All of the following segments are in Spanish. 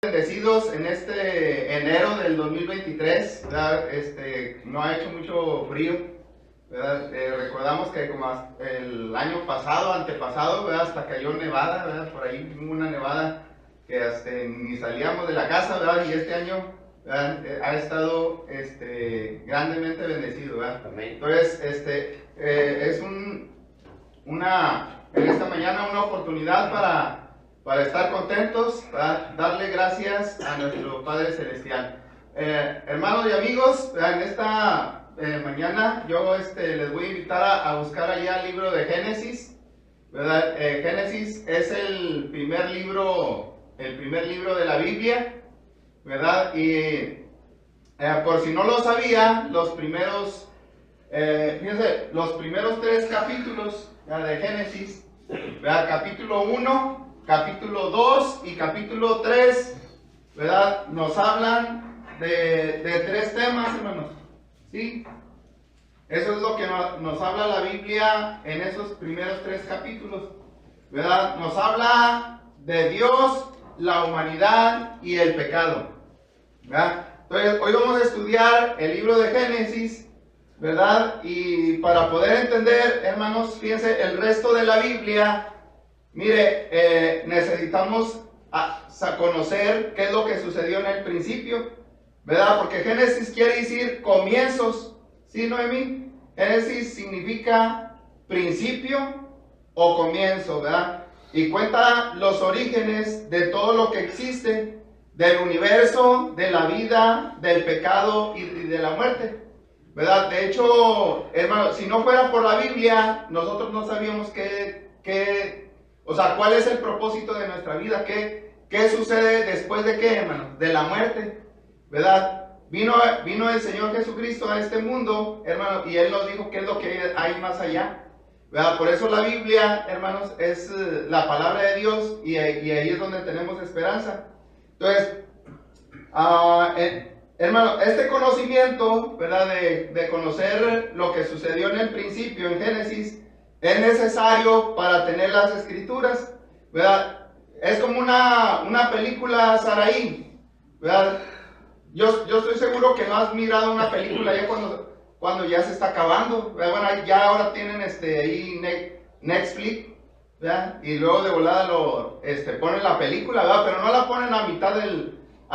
Bendecidos en este enero del 2023, ¿verdad? No ha hecho mucho frío, ¿verdad? Recordamos que como el año pasado, antepasado, ¿verdad? Hasta cayó nevada, ¿verdad? Por ahí hubo una nevada que ni salíamos de la casa, ¿verdad? Y este año, ¿verdad? Ha estado grandemente bendecido, ¿verdad? Amén. Entonces, es en esta mañana una oportunidad para estar contentos, para darle gracias a nuestro Padre Celestial. Hermanos y amigos, en esta mañana yo les voy a invitar a buscar allá el libro de Génesis, ¿verdad? Génesis es el primer libro de la Biblia, ¿verdad? Y por si no lo sabía, fíjense, los primeros 3 capítulos, ¿verdad?, de Génesis, ¿verdad? Capítulo 1, capítulo 2 y capítulo 3, ¿verdad? Nos hablan de 3 temas, hermanos, ¿sí? Eso es lo que nos habla la Biblia en esos primeros 3 capítulos, ¿verdad? Nos habla de Dios, la humanidad y el pecado, ¿verdad? Entonces, hoy vamos a estudiar el libro de Génesis, ¿verdad? Y para poder entender, hermanos, fíjense, el resto de la Biblia, mire, necesitamos conocer qué es lo que sucedió en el principio, ¿verdad? Porque Génesis quiere decir comienzos, ¿sí, Noemí? Génesis significa principio o comienzo, ¿verdad? Y cuenta los orígenes de todo lo que existe, del universo, de la vida, del pecado y de la muerte, ¿verdad? De hecho, hermano, si no fuera por la Biblia, nosotros no sabíamos cuál es el propósito de nuestra vida, qué sucede después de qué, hermano, de la muerte, ¿verdad? Vino el Señor Jesucristo a este mundo, hermano, y Él nos dijo qué es lo que hay más allá, ¿verdad? Por eso la Biblia, hermanos, es la palabra de Dios y ahí es donde tenemos esperanza. Entonces, hermano, este conocimiento, ¿verdad? De conocer lo que sucedió en el principio, en Génesis, es necesario para tener las escrituras, ¿verdad? Es como una película Saraí, ¿verdad? Yo estoy seguro que no has mirado una película ya cuando ya se está acabando, ¿verdad? Bueno, ya ahora tienen ahí Netflix, ¿verdad? Y luego de volada ponen la película, ¿verdad? Pero no la ponen a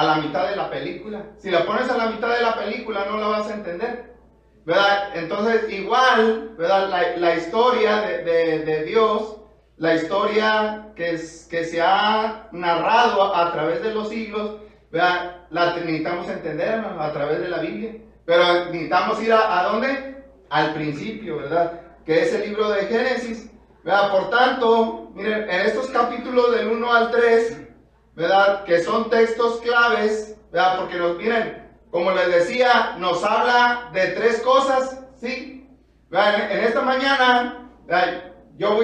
la mitad de la película. Si la pones a la mitad de la película no la vas a entender, ¿verdad? Entonces igual, ¿verdad? La historia de Dios, la historia que se ha narrado a través de los siglos, ¿verdad? La necesitamos entender, ¿no?, a través de la Biblia. Pero necesitamos ir ¿a dónde? Al principio, ¿verdad? Que es el libro de Génesis, ¿verdad? Por tanto, miren, en estos capítulos del 1 al 3, ¿verdad?, que son textos claves, ¿verdad? Porque miren, como les decía, nos habla de 3 cosas, ¿sí? ¿Verdad? En esta mañana, ¿verdad?, yo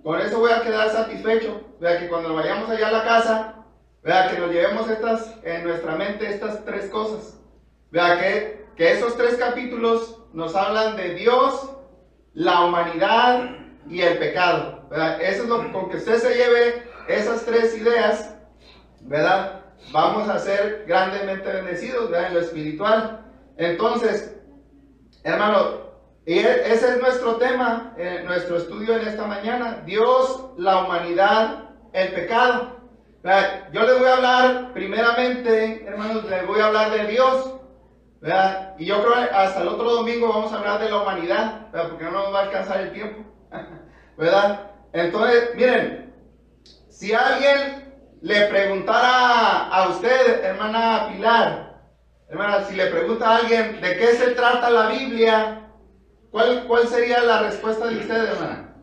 con eso voy a quedar satisfecho, ¿verdad? Que cuando vayamos allá a la casa, ¿verdad?, que nos llevemos en nuestra mente estas 3 cosas, ¿verdad? Que esos 3 capítulos nos hablan de Dios, la humanidad y el pecado, ¿verdad? Eso es con que usted se lleve esas 3 ideas, ¿verdad? Vamos a ser grandemente bendecidos, ¿verdad?, en lo espiritual. Entonces, hermano, ese es nuestro tema, nuestro estudio en esta mañana: Dios, la humanidad, el pecado, ¿verdad? Yo les voy a hablar primeramente, hermanos, les voy a hablar de Dios, ¿verdad? Y yo creo que hasta el otro domingo vamos a hablar de la humanidad, ¿verdad?, porque no nos va a alcanzar el tiempo, ¿verdad? Entonces, miren, si alguien le preguntara a usted, hermana Pilar, hermana, si le pregunta a alguien de qué se trata la Biblia, ¿cuál sería la respuesta de usted, hermana?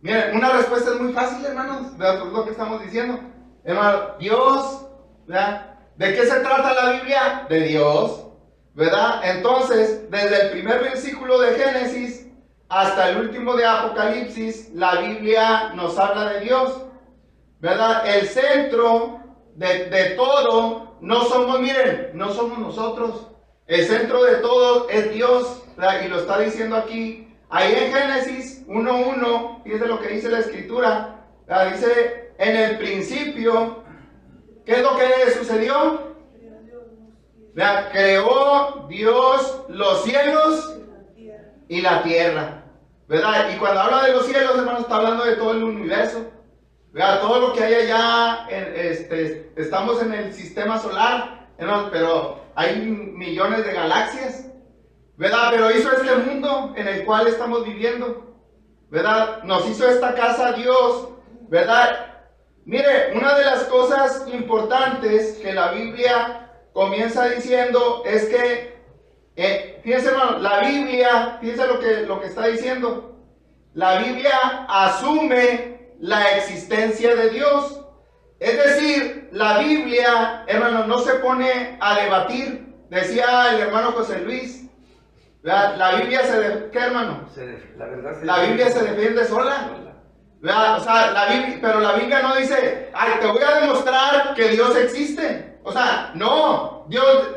Miren, una respuesta es muy fácil, hermanos, ¿verdad? Por lo que estamos diciendo, hermano, Dios, ¿verdad? ¿De qué se trata la Biblia? De Dios, ¿verdad? Entonces, desde el primer versículo de Génesis hasta el último de Apocalipsis, la Biblia nos habla de Dios, ¿verdad? El centro de todo no somos nosotros. El centro de todo es Dios, ¿verdad? Y lo está diciendo aquí, ahí en Génesis 1:1, fíjense lo que dice la Escritura: Dice, en el principio, ¿qué es lo que sucedió? Creó Dios los cielos y la tierra, ¿verdad? Y cuando habla de los cielos, hermanos, está hablando de todo el universo, ¿verdad? Todo lo que hay allá, estamos en el sistema solar, hermanos, pero hay millones de galaxias, ¿verdad? Pero hizo este mundo en el cual estamos viviendo, ¿verdad? Nos hizo esta casa Dios, ¿verdad? Mire, una de las cosas importantes que la Biblia comienza diciendo es que, fíjense, hermano, la Biblia, fíjense lo que está diciendo. La Biblia asume la existencia de Dios. Es decir, la Biblia, hermano, no se pone a debatir. Decía el hermano José Luis, ¿verdad? La Biblia ¿qué, hermano? La Biblia se defiende sola. ¿Verdad? O sea, pero la Biblia no dice, ay, te voy a demostrar que Dios existe. O sea, no.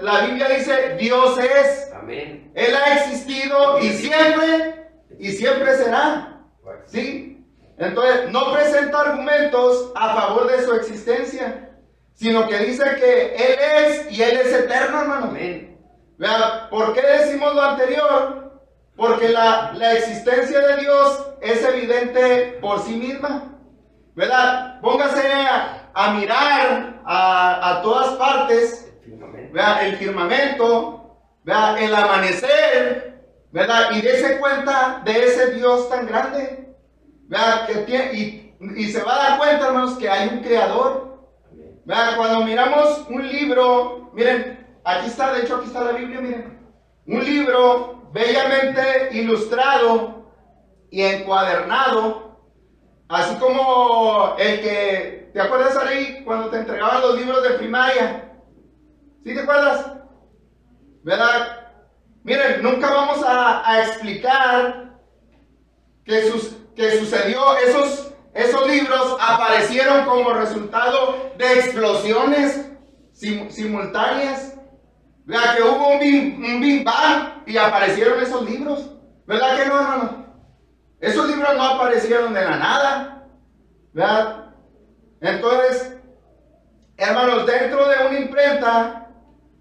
La Biblia dice, Dios es. Amén. Él ha existido y siempre será. ¿Sí? Entonces, no presenta argumentos a favor de su existencia, sino que dice que Él es y Él es eterno, hermano. Amén. ¿Verdad? ¿Por qué decimos lo anterior? Porque la existencia de Dios es evidente por sí misma, ¿verdad? Póngase a mirar a todas partes, ¿verdad? El firmamento, ¿verdad? El amanecer, ¿verdad? Y dése cuenta de ese Dios tan grande, ¿verdad? Y se va a dar cuenta, hermanos, que hay un creador, ¿verdad? Cuando miramos un libro, miren, aquí está la Biblia, miren, un libro bellamente ilustrado y encuadernado, así como ¿te acuerdas ahí cuando te entregaban los libros de primaria? ¿Sí te acuerdas? ¿Verdad? Miren, nunca vamos a explicar qué sucedió. Esos libros aparecieron como resultado de explosiones simultáneas. ¿Verdad? Que hubo un Big Bang y aparecieron esos libros. ¿Verdad que no, hermano? Esos libros no aparecieron de la nada. ¿Verdad? Entonces, hermanos, dentro de una imprenta,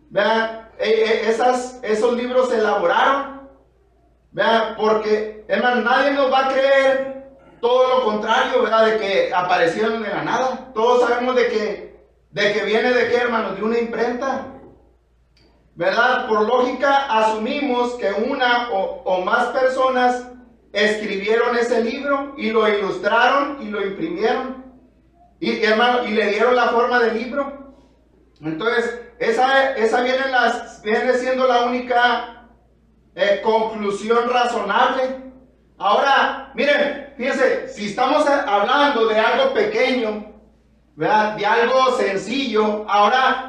¿verdad? Esos libros se elaboraron. ¿Verdad? Porque, hermanos, nadie nos va a creer todo lo contrario, ¿verdad? De que aparecieron de la nada. Todos sabemos de que viene de qué, hermanos, de una imprenta. ¿Verdad? Por lógica asumimos que una o más personas escribieron ese libro y lo ilustraron y lo imprimieron y, hermano, y le dieron la forma del libro. Entonces, esa viene siendo la única conclusión razonable. Ahora, miren, fíjense, si estamos hablando de algo pequeño, ¿verdad? De algo sencillo, ahora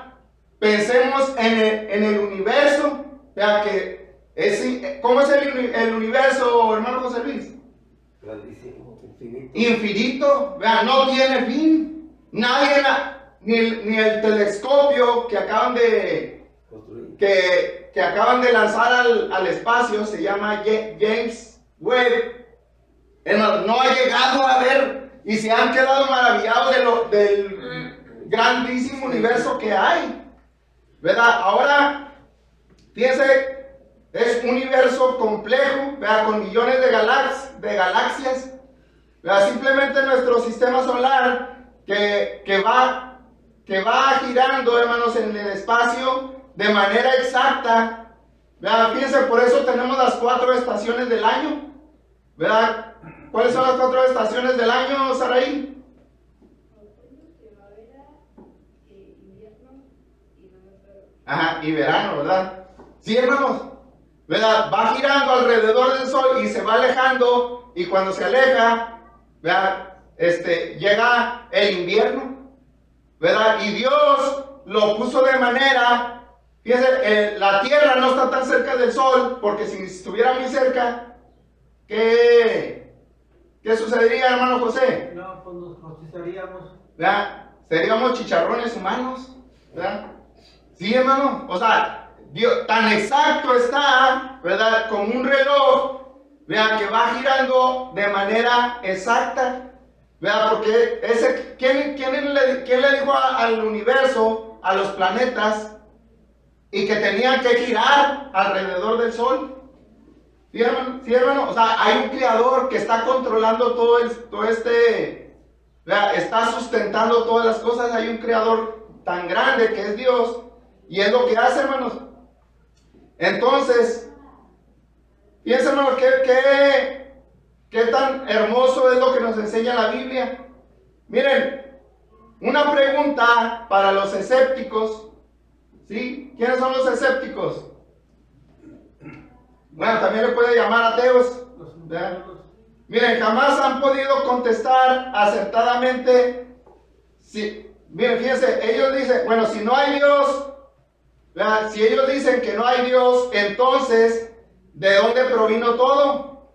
pensemos en el universo, ¿verdad? ¿Cómo es el universo, hermano José Luis? Grandísimo, infinito. Infinito, ¿verdad? No tiene fin. Nadie, ni el telescopio que acaban de construir, que acaban de lanzar al espacio, se llama James Webb, no ha llegado a ver y se han quedado maravillados del grandísimo universo que hay. ¿Verdad? Ahora, fíjense, es un universo complejo, ¿verdad? Con millones de galaxias, ¿verdad? Simplemente nuestro sistema solar que va girando, hermanos, en el espacio de manera exacta, ¿verdad? Fíjense, por eso tenemos las 4 estaciones del año, ¿verdad? ¿Cuáles son las 4 estaciones del año, Saraí? Ajá, y verano, ¿verdad? Sí, hermanos, ¿verdad? Va girando alrededor del sol y se va alejando, y cuando se aleja, ¿verdad? Llega el invierno, ¿verdad? Y Dios lo puso de manera, fíjense, la tierra no está tan cerca del sol, porque si estuviera muy cerca, ¿qué sucedería, hermano José? No, pues nos rostizaríamos. ¿Verdad? Seríamos chicharrones humanos, ¿verdad? Sí, hermano, o sea, Dios tan exacto está, ¿verdad? Como un reloj, vean, que va girando de manera exacta. ¿verdad? Porque ¿quién le dijo al universo, a los planetas, y que tenían que girar alrededor del sol? ¿Sí, hermano? ¿Sí, hermano? O sea, hay un creador que está controlando ¿verdad? Está sustentando todas las cosas. Hay un creador tan grande que es Dios, y es lo que hace, hermanos. Entonces, fíjense, hermanos, qué tan hermoso es lo que nos enseña la Biblia. Miren, una pregunta para los escépticos, ¿sí? ¿Quiénes son los escépticos? Bueno, también le puede llamar ateos, ¿verdad? Miren, jamás han podido contestar acertadamente. Miren, fíjense, ellos dicen, bueno, si no hay Dios, ¿verdad? Si ellos dicen que no hay Dios, entonces, ¿de dónde provino todo?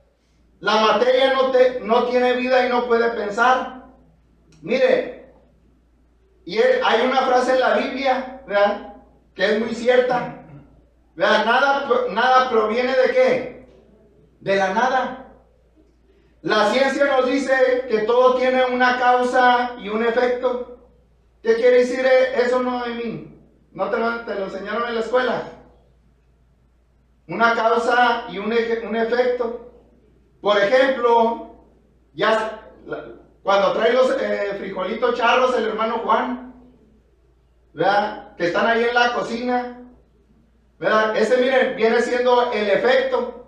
La materia no tiene vida y no puede pensar. Mire, y hay una frase en la Biblia, ¿verdad?, que es muy cierta. ¿Verdad? Nada proviene ¿de qué? De la nada. La ciencia nos dice que todo tiene una causa y un efecto. ¿Qué quiere decir eso, Noemí? ¿No te lo enseñaron en la escuela? Una causa y un efecto. Por ejemplo, cuando trae los frijolitos charros el hermano Juan, ¿verdad?, que están ahí en la cocina, ¿verdad? Ese, miren, viene siendo el efecto.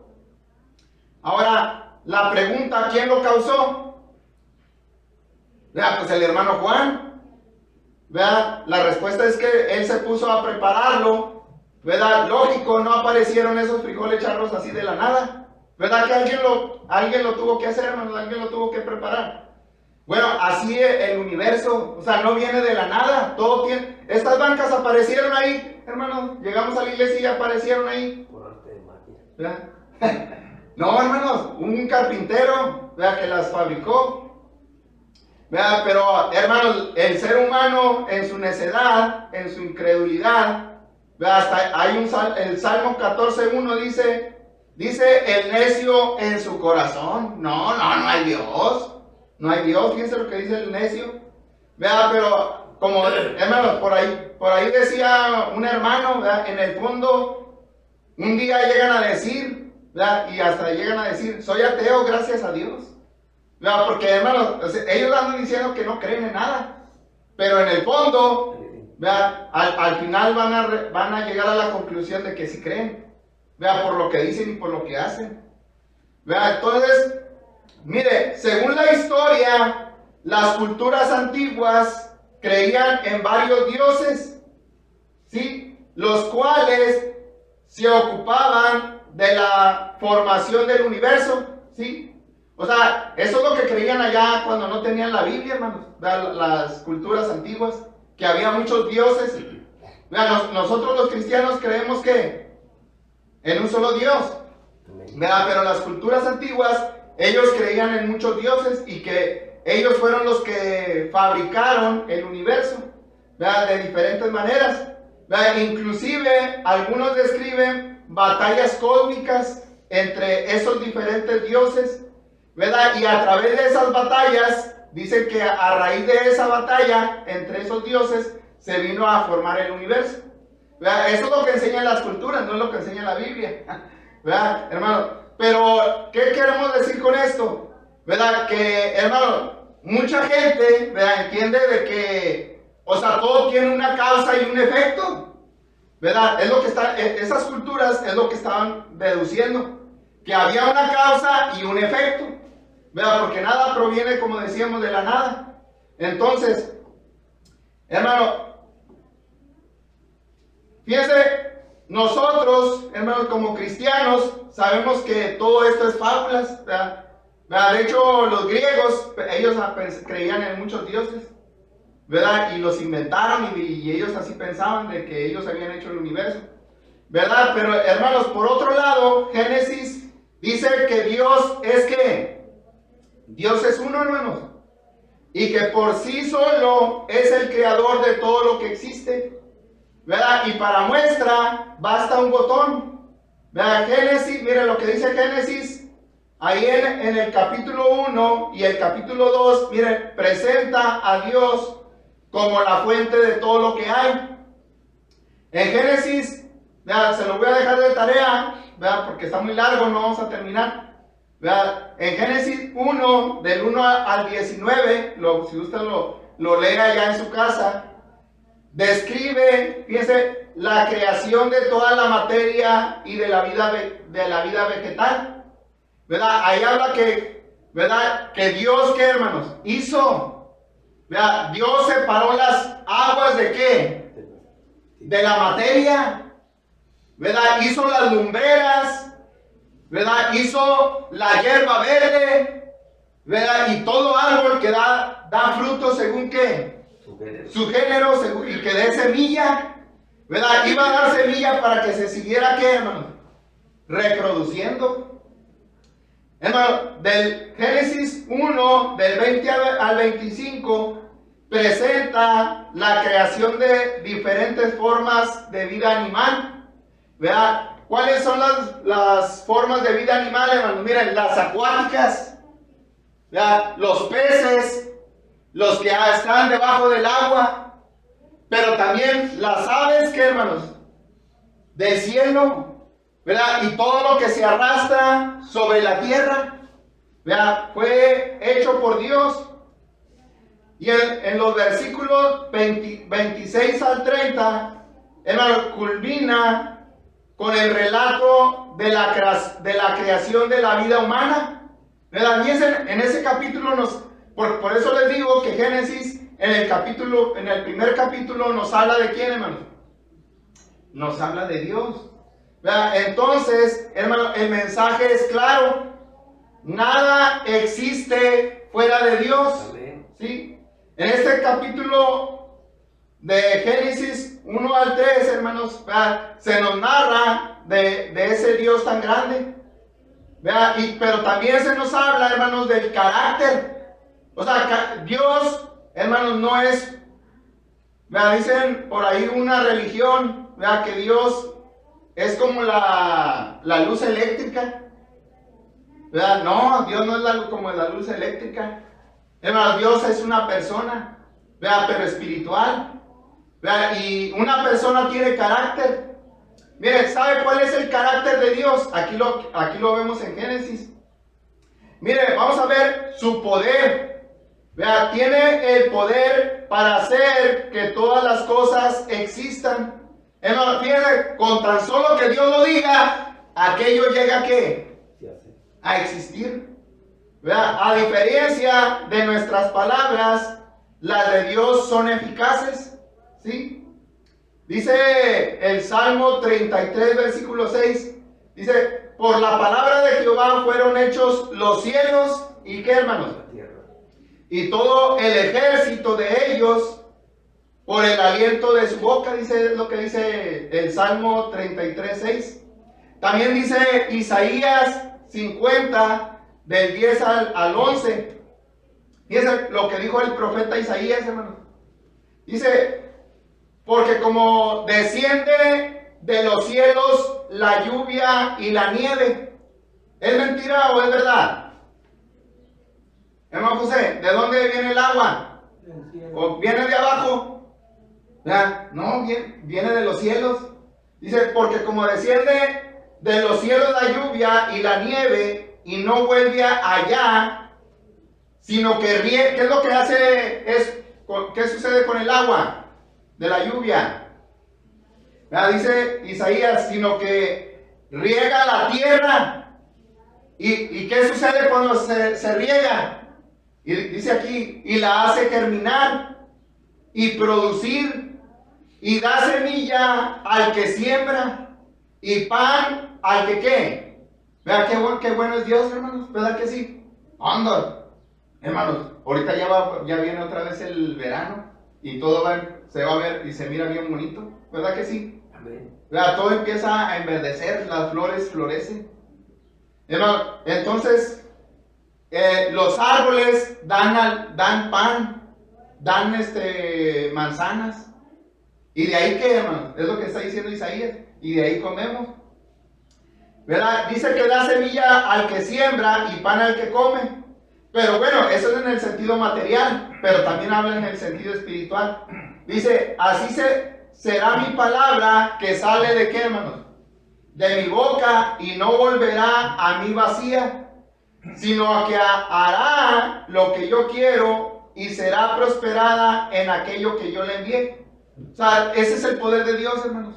Ahora, la pregunta, ¿quién lo causó? ¿Verdad? Pues el hermano Juan, ¿verdad? La respuesta es que él se puso a prepararlo, ¿verdad? Lógico, no aparecieron esos frijoles charros así de la nada, ¿verdad? Que alguien lo tuvo que hacer, hermanos, alguien lo tuvo que preparar. Bueno, así el universo, o sea, no viene de la nada, todo tiene. Estas bancas aparecieron ahí, hermanos, llegamos a la iglesia y aparecieron ahí. Por arte de magia. ¿Verdad? No, hermanos, un carpintero, ¿verdad?, que las fabricó. ¿Verdad? Pero, hermanos, el ser humano en su necedad, en su incredulidad, ¿verdad? Hasta hay el Salmo 14:1 dice el necio en su corazón. No hay Dios. No hay Dios, fíjense lo que dice el necio. Vea, pero como, hermanos, por ahí decía un hermano, ¿verdad?, en el fondo, un día llegan a decir, ¿verdad?, y hasta llegan a decir, soy ateo gracias a Dios. ¿Verdad? Porque, hermanos, ellos andan diciendo que no creen en nada, pero en el fondo, ¿verdad?, al final van a llegar a la conclusión de que sí creen, ¿verdad?, por lo que dicen y por lo que hacen. ¿Verdad? Entonces, mire, según la historia, las culturas antiguas creían en varios dioses, ¿sí?, los cuales se ocupaban de la formación del universo, ¿sí? O sea, eso es lo que creían allá cuando no tenían la Biblia, hermanos, las culturas antiguas, que había muchos dioses. Nosotros los cristianos creemos que en un solo Dios, ¿verdad? Pero las culturas antiguas, ellos creían en muchos dioses y que ellos fueron los que fabricaron el universo, ¿verdad?, de diferentes maneras, ¿verdad? Inclusive algunos describen batallas cósmicas entre esos diferentes dioses, ¿verdad? Y a través de esas batallas, dicen que a raíz de esa batalla entre esos dioses se vino a formar el universo, ¿verdad? Eso es lo que enseñan las culturas, no es lo que enseña la Biblia, ¿verdad, hermano? Pero, ¿qué queremos decir con esto? ¿Verdad? Que, hermano, mucha gente, ¿verdad?, entiende de que, o sea, todo tiene una causa y un efecto, ¿verdad? Es lo que esas culturas es lo que estaban deduciendo, que había una causa y un efecto, ¿verdad? Porque nada proviene, como decíamos, de la nada. Entonces, hermano, fíjense, nosotros, hermanos, como cristianos, sabemos que todo esto es fábulas, ¿verdad? De hecho, los griegos, ellos creían en muchos dioses, ¿verdad? Y los inventaron y ellos así pensaban de que ellos habían hecho el universo, ¿verdad? Pero, hermanos, por otro lado, Génesis dice que Dios es uno, hermanos, y que por sí solo es el creador de todo lo que existe, ¿verdad? Y para muestra basta un botón, ¿verdad? Génesis, mire lo que dice Génesis ahí en el capítulo 1 y el capítulo 2, miren, presenta a Dios como la fuente de todo lo que hay. En Génesis, vean, se lo voy a dejar de tarea, vean, porque está muy largo, no vamos a terminar. Vean, en Génesis 1, del 1 al 19, si usted lo lee allá en su casa, describe, fíjense, la creación de toda la materia y de la vida vegetal. ¿Verdad? Ahí habla que, ¿verdad? Que Dios, ¿qué, hermanos? Hizo, ¿verdad? Dios separó las aguas ¿de qué? De la materia, ¿verdad? Hizo las lumbreras, ¿verdad? Hizo la hierba verde, ¿verdad? Y todo árbol que da fruto según qué? Su género y que dé semilla, ¿verdad? Iba a dar semilla para que se siguiera, ¿qué, hermanos? Reproduciendo. Hermano, del Génesis 1, del 20 al 25, presenta la creación de diferentes formas de vida animal. ¿Verdad? ¿Cuáles son las formas de vida animal, hermano? Miren, las acuáticas, ¿verdad? Los peces, los que están debajo del agua, pero también las aves, ¿qué, hermanos? Del cielo, ¿verdad? Y todo lo que se arrastra sobre la tierra, ¿verdad? Fue hecho por Dios. Y en los versículos 26 al 30, hermano, culmina con el relato de la creación de la vida humana, ¿verdad? Y en ese capítulo por eso les digo que Génesis, en el primer capítulo nos habla de quién, hermano. Nos habla de Dios. ¿Verdad? Entonces, hermano, el mensaje es claro. Nada existe fuera de Dios. ¿Sí? En este capítulo de Génesis 1 al 3, hermanos, ¿verdad? Se nos narra de ese Dios tan grande. ¿Verdad? Pero también se nos habla, hermanos, del carácter. O sea, Dios, hermanos, no es, ¿verdad? Dicen por ahí una religión, ¿verdad? Que Dios es como la luz eléctrica, ¿verdad? No, Dios no es como la luz eléctrica. Hermano, Dios es una persona, ¿verdad? Pero espiritual, ¿verdad? Y una persona tiene carácter. Miren, ¿sabe cuál es el carácter de Dios? Aquí lo vemos en Génesis. Miren, vamos a ver su poder, ¿verdad? Tiene el poder para hacer que todas las cosas existan. Hermano, fíjense, con tan solo que Dios lo diga, aquello llega ¿a qué? A existir. ¿Verdad? A diferencia de nuestras palabras, las de Dios son eficaces. ¿Sí? Dice el Salmo 33, versículo 6. Dice, por la palabra de Jehová fueron hechos los cielos. ¿Y qué, hermanos? Y todo el ejército de ellos por el aliento de su boca, dice lo que dice el Salmo 33, 6. También dice Isaías 50, del 10 al 11. Fíjense lo que dijo el profeta Isaías, hermanos. Dice, porque como desciende de los cielos la lluvia y la nieve. ¿Es mentira o es verdad? Hermano José, ¿de dónde viene el agua? ¿O viene de abajo? ¿Verdad? No, viene de los cielos. Dice, porque como desciende de los cielos la lluvia y la nieve y no vuelve allá, sino que riega. ¿Qué es lo que hace? ¿Qué sucede con el agua de la lluvia? ¿Verdad? Dice Isaías, sino que riega la tierra. ¿Y qué sucede cuando se riega? Y dice aquí, y la hace germinar y producir, y da semilla al que siembra, y pan al que ¿qué? ¿Verdad qué bueno es Dios, hermanos? ¿Verdad que sí? Anda, hermanos, ahorita ya viene otra vez el verano, y todo se va a ver y se mira bien bonito, ¿verdad que sí? Amén. ¿Verdad? Todo empieza a enverdecer, las flores florecen. Hermano, entonces, los árboles dan pan, dan manzanas. ¿Y de ahí qué, hermano? Es lo que está diciendo Isaías. Y de ahí comemos. ¿verdad? Dice que da semilla al que siembra y pan al que come. Pero bueno, eso es en el sentido material, pero también habla en el sentido espiritual. Dice, así será mi palabra que sale de qué, hermanos, de mi boca, y no volverá a mí vacía, sino que hará lo que yo quiero y será prosperada en aquello que yo le envié. O sea, ese es el poder de Dios, hermanos.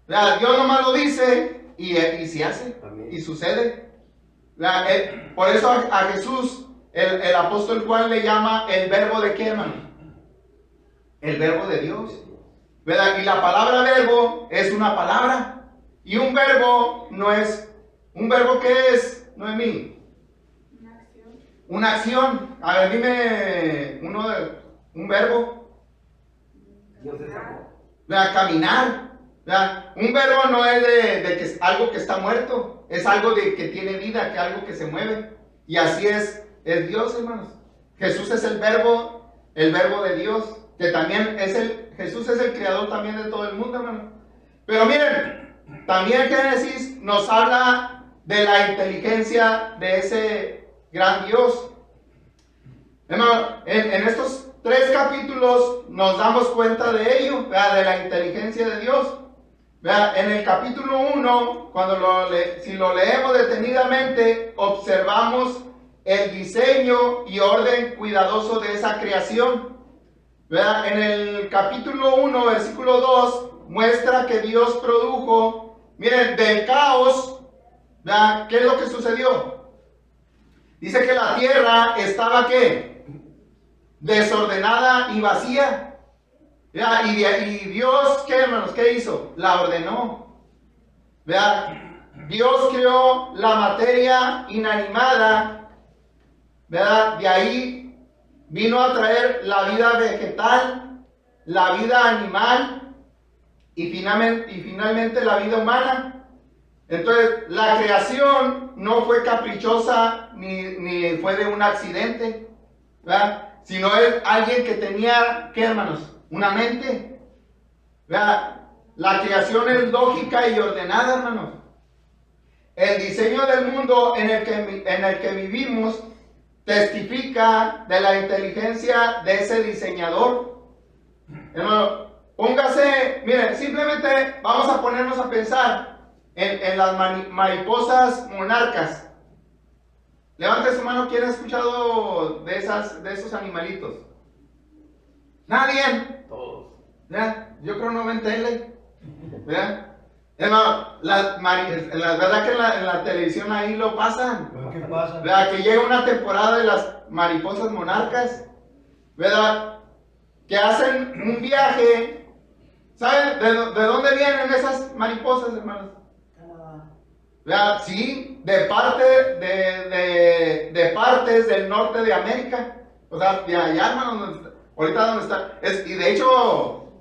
O sea, Dios nomás lo dice y se hace. Amén. Y sucede. Por eso a Jesús, el apóstol Juan le llama el verbo de qué, hermano? El verbo de Dios. ¿Verdad? Y la palabra verbo es una palabra. Y un verbo no es. ¿Un verbo qué es, Noemí? Una acción. Una acción. A ver, dime un verbo. Dios se sacó. ¿Verdad? Caminar. ¿Verdad? Un verbo no es de que es algo que está muerto. Es algo de que tiene vida, que algo que se mueve. Y así es Dios, hermanos. Jesús es el verbo de Dios. Que también Jesús es el creador también de todo el mundo, hermano. Pero miren. También Génesis nos habla de la inteligencia de ese gran Dios. Hermano, en estos 3 capítulos nos damos cuenta de ello, ¿verdad? De la inteligencia de Dios. ¿Verdad? En el capítulo 1, si lo leemos detenidamente, observamos el diseño y orden cuidadoso de esa creación. ¿Verdad? En el capítulo 1, versículo 2, muestra que Dios produjo, miren, del caos, ¿verdad? ¿Qué es lo que sucedió? Dice que la tierra estaba, ¿qué? Desordenada y vacía. ¿Verdad? Y Dios, ¿qué, hermanos? ¿Qué hizo? La ordenó. ¿Verdad? Dios creó la materia inanimada, ¿verdad? De ahí vino a traer la vida vegetal, la vida animal, y finalmente la vida humana. Entonces, la creación no fue caprichosa ni fue de un accidente, ¿verdad? Sino es alguien que tenía, ¿qué, hermanos? Una mente, ¿verdad? La creación es lógica y ordenada, hermanos. El diseño del mundo en el que vivimos testifica de la inteligencia de ese diseñador. Hermano, póngase, miren, simplemente vamos a ponernos a pensar en las mariposas monarcas. Levante su mano, ¿quién ha escuchado de esos animalitos? ¿Nadie? Todos. ¿Verdad? Yo creo no ven tele. ¿Verdad? Hermano, la verdad que en la televisión ahí lo pasan. ¿Pero qué pasa? ¿Verdad? Que llega una temporada de las mariposas monarcas, ¿verdad? Que hacen un viaje. ¿Saben de dónde vienen esas mariposas, hermanos? ¿Verdad? Sí, de partes del norte de América. O sea, de allá, hermanos, ahorita donde está. Y de hecho,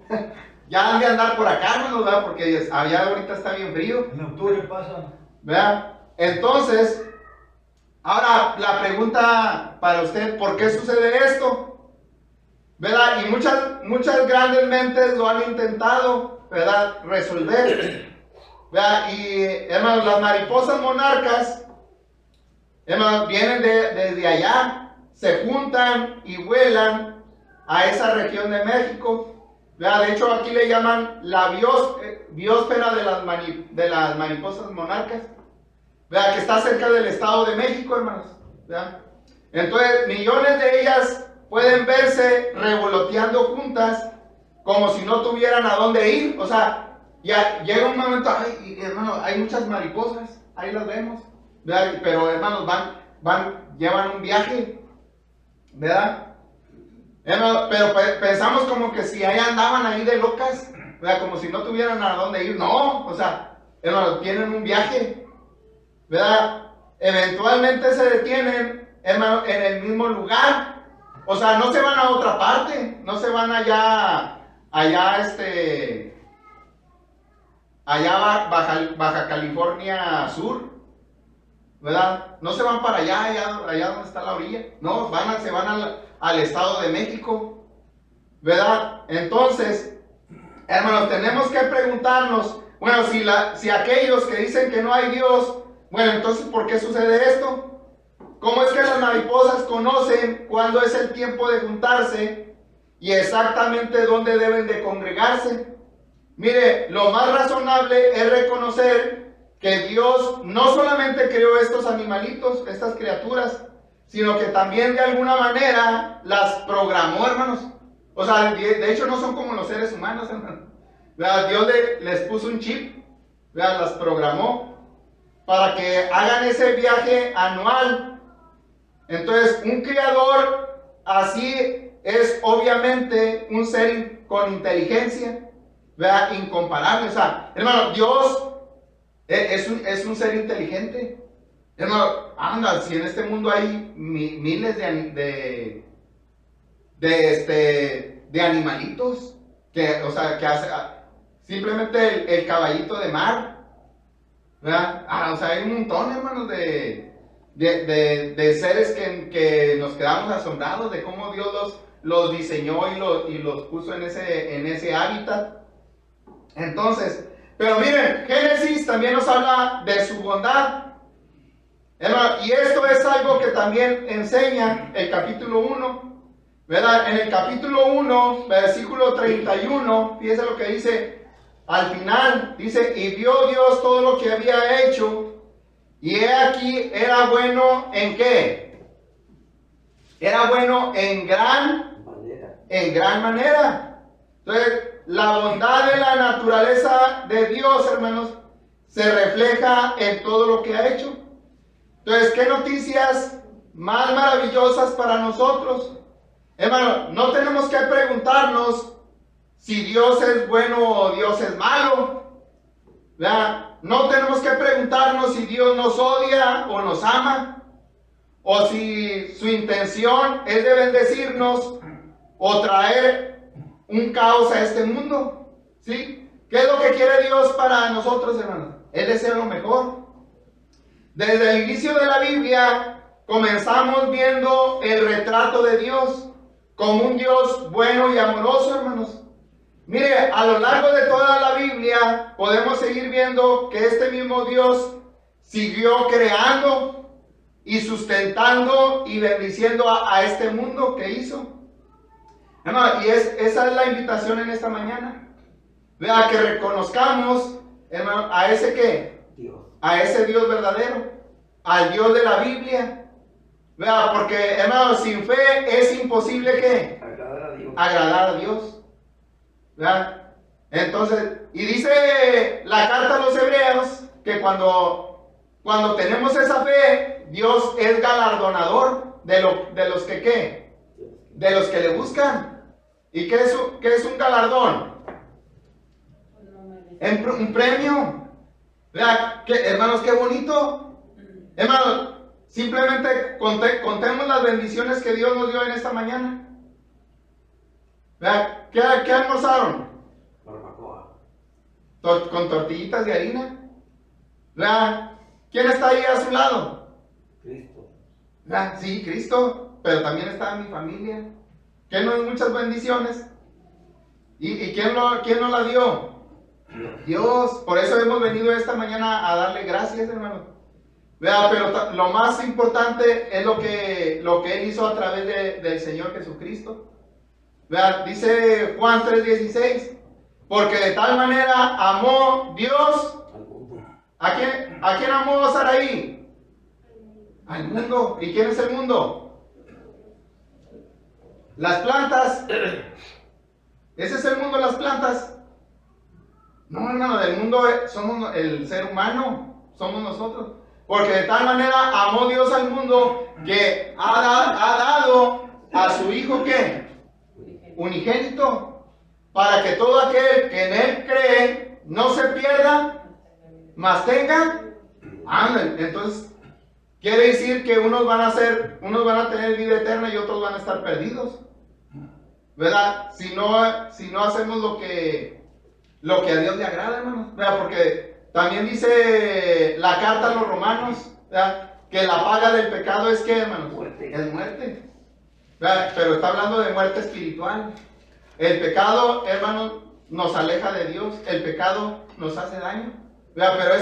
ya han de andar por acá, hermanos, ¿verdad? Porque allá ahorita está bien frío. En octubre pasan. ¿Verdad? Entonces, ahora la pregunta para usted, ¿por qué sucede esto? ¿Verdad? Y muchas grandes mentes lo han intentado, ¿verdad? Resolver. ¿Verdad? Y, hermanos, las mariposas monarcas, hermanos, vienen desde allá, se juntan y vuelan a esa región de México. ¿Verdad? De hecho, aquí le llaman la biosfera de las mariposas monarcas. ¿Verdad? Que está cerca del Estado de México, hermanos. ¿Verdad? Entonces, millones de ellas pueden verse revoloteando juntas como si no tuvieran a dónde ir. O sea, ya llega un momento, ay, hermano, hay muchas mariposas, ahí las vemos, ¿verdad? Pero, hermanos, llevan un viaje, ¿verdad? Hermano, pero pensamos como que si ahí andaban ahí de locas, ¿verdad? Como si no tuvieran a dónde ir. No, o sea, hermano, tienen un viaje, ¿verdad? Eventualmente se detienen, hermano, en el mismo lugar. O sea, no se van a otra parte, no se van allá Baja California Sur, ¿verdad? No se van para allá donde está la orilla. No, se van al Estado de México, ¿verdad? Entonces, hermanos, tenemos que preguntarnos bueno, si aquellos que dicen que no hay Dios, bueno, entonces ¿por qué sucede esto? ¿Cómo es que las mariposas conocen cuándo es el tiempo de juntarse y exactamente dónde deben de congregarse? Mire, lo más razonable es reconocer que Dios no solamente creó estos animalitos, estas criaturas, sino que también de alguna manera las programó, hermanos. O sea, de hecho no son como los seres humanos, hermanos. Dios les puso un chip, las programó para que hagan ese viaje anual. Entonces, un creador así es obviamente un ser con inteligencia, incomparable. O sea, hermano, Dios es un ser inteligente. Hermano, anda, si en este mundo hay miles de animalitos que, o sea, que hace simplemente el caballito de mar, ¿verdad? O sea, hay un montón, hermanos, de seres que nos quedamos asombrados de cómo Dios los diseñó y los puso en ese hábitat. Entonces, pero miren, Génesis también nos habla de su bondad. Y esto es algo que también enseña el capítulo 1, ¿verdad? En el capítulo 1, versículo 31, fíjese lo que dice al final, dice, y vio Dios todo lo que había hecho, y he aquí, era bueno ¿en qué? Era bueno en gran manera. Entonces, la bondad de la naturaleza de Dios, hermanos, se refleja en todo lo que ha hecho. Entonces, ¿qué noticias más maravillosas para nosotros? Hermano, no tenemos que preguntarnos si Dios es bueno o Dios es malo, ¿verdad? No tenemos que preguntarnos si Dios nos odia o nos ama, o si su intención es de bendecirnos o traer un caos a este mundo, ¿sí? ¿Qué es lo que quiere Dios para nosotros, hermanos? Él desea lo mejor. Desde el inicio de la Biblia comenzamos viendo el retrato de Dios como un Dios bueno y amoroso, hermanos. Mire, a lo largo de toda la Biblia podemos seguir viendo que este mismo Dios siguió creando y sustentando y bendiciendo a este mundo que hizo. Hermano, y esa es la invitación en esta mañana. Vea, que reconozcamos, hermano, a ese ¿qué? Dios. A ese Dios verdadero, al Dios de la Biblia. Vea, porque, hermano, sin fe es imposible ¿qué? Agradar a Dios. Agradar a Dios. ¿Verdad? Entonces, y dice la carta a los hebreos que cuando tenemos esa fe, Dios es galardonador de los que ¿qué? De los que le buscan. ¿Y qué es un galardón? Un premio. ¿Verdad? Hermanos, qué bonito. Hermanos, simplemente contemos las bendiciones que Dios nos dio en esta mañana. ¿Verdad? ¿Qué almorzaron? Barbacoa. Con tortillitas de harina. ¿Verdad? ¿Quién está ahí a su lado? Cristo. ¿Verdad? Sí, Cristo, pero también está mi familia. ¿Qué no es muchas bendiciones? ¿Y quién nos la dio? Dios. Por eso hemos venido esta mañana a darle gracias, hermano. ¿Verdad? Pero lo más importante es lo que Él hizo a través del Señor Jesucristo. ¿Verdad? Dice Juan 3:16, porque de tal manera amó Dios. ¿A quién amó Saraí? Al mundo. ¿Y quién es el mundo? Las plantas. ¿Ese es el mundo de las plantas? No, hermano, del mundo somos el ser humano, somos nosotros. Porque de tal manera amó Dios al mundo que ha dado a su Hijo ¿qué? Unigénito, para que todo aquel que en Él cree no se pierda, mas tenga. Entonces quiere decir que unos van a tener vida eterna y otros van a estar perdidos, ¿verdad? Si no hacemos lo que a Dios le agrada, hermanos, ¿verdad? Porque también dice la carta a los romanos, ¿verdad? Que la paga del pecado es ¿qué, hermanos? Muerte. Es muerte. Pero está hablando de muerte espiritual. El pecado, hermanos, nos aleja de Dios, el pecado nos hace daño. ¿Verdad? Pero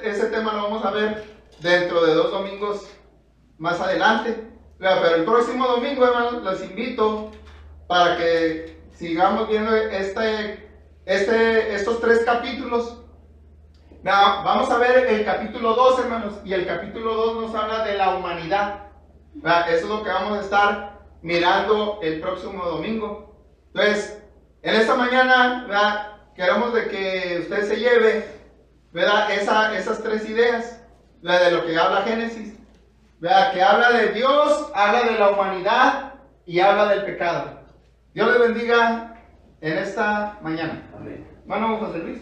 ese tema lo vamos a ver dentro de 2 domingos más adelante. ¿Verdad? Pero el próximo domingo, hermanos, los invito para que sigamos viendo estos 3 capítulos. Vamos a ver el capítulo 2, hermanos, y el capítulo 2 nos habla de la humanidad. ¿Verdad? Eso es lo que vamos a estar mirando el próximo domingo. Entonces, en esta mañana, ¿verdad? Queremos de que usted se lleve, ¿verdad? Esas 3 ideas, ¿verdad? De lo que habla Génesis, ¿verdad? Que habla de Dios, habla de la humanidad y habla del pecado. Dios le bendiga en esta mañana. Amén. Hermano José Luis.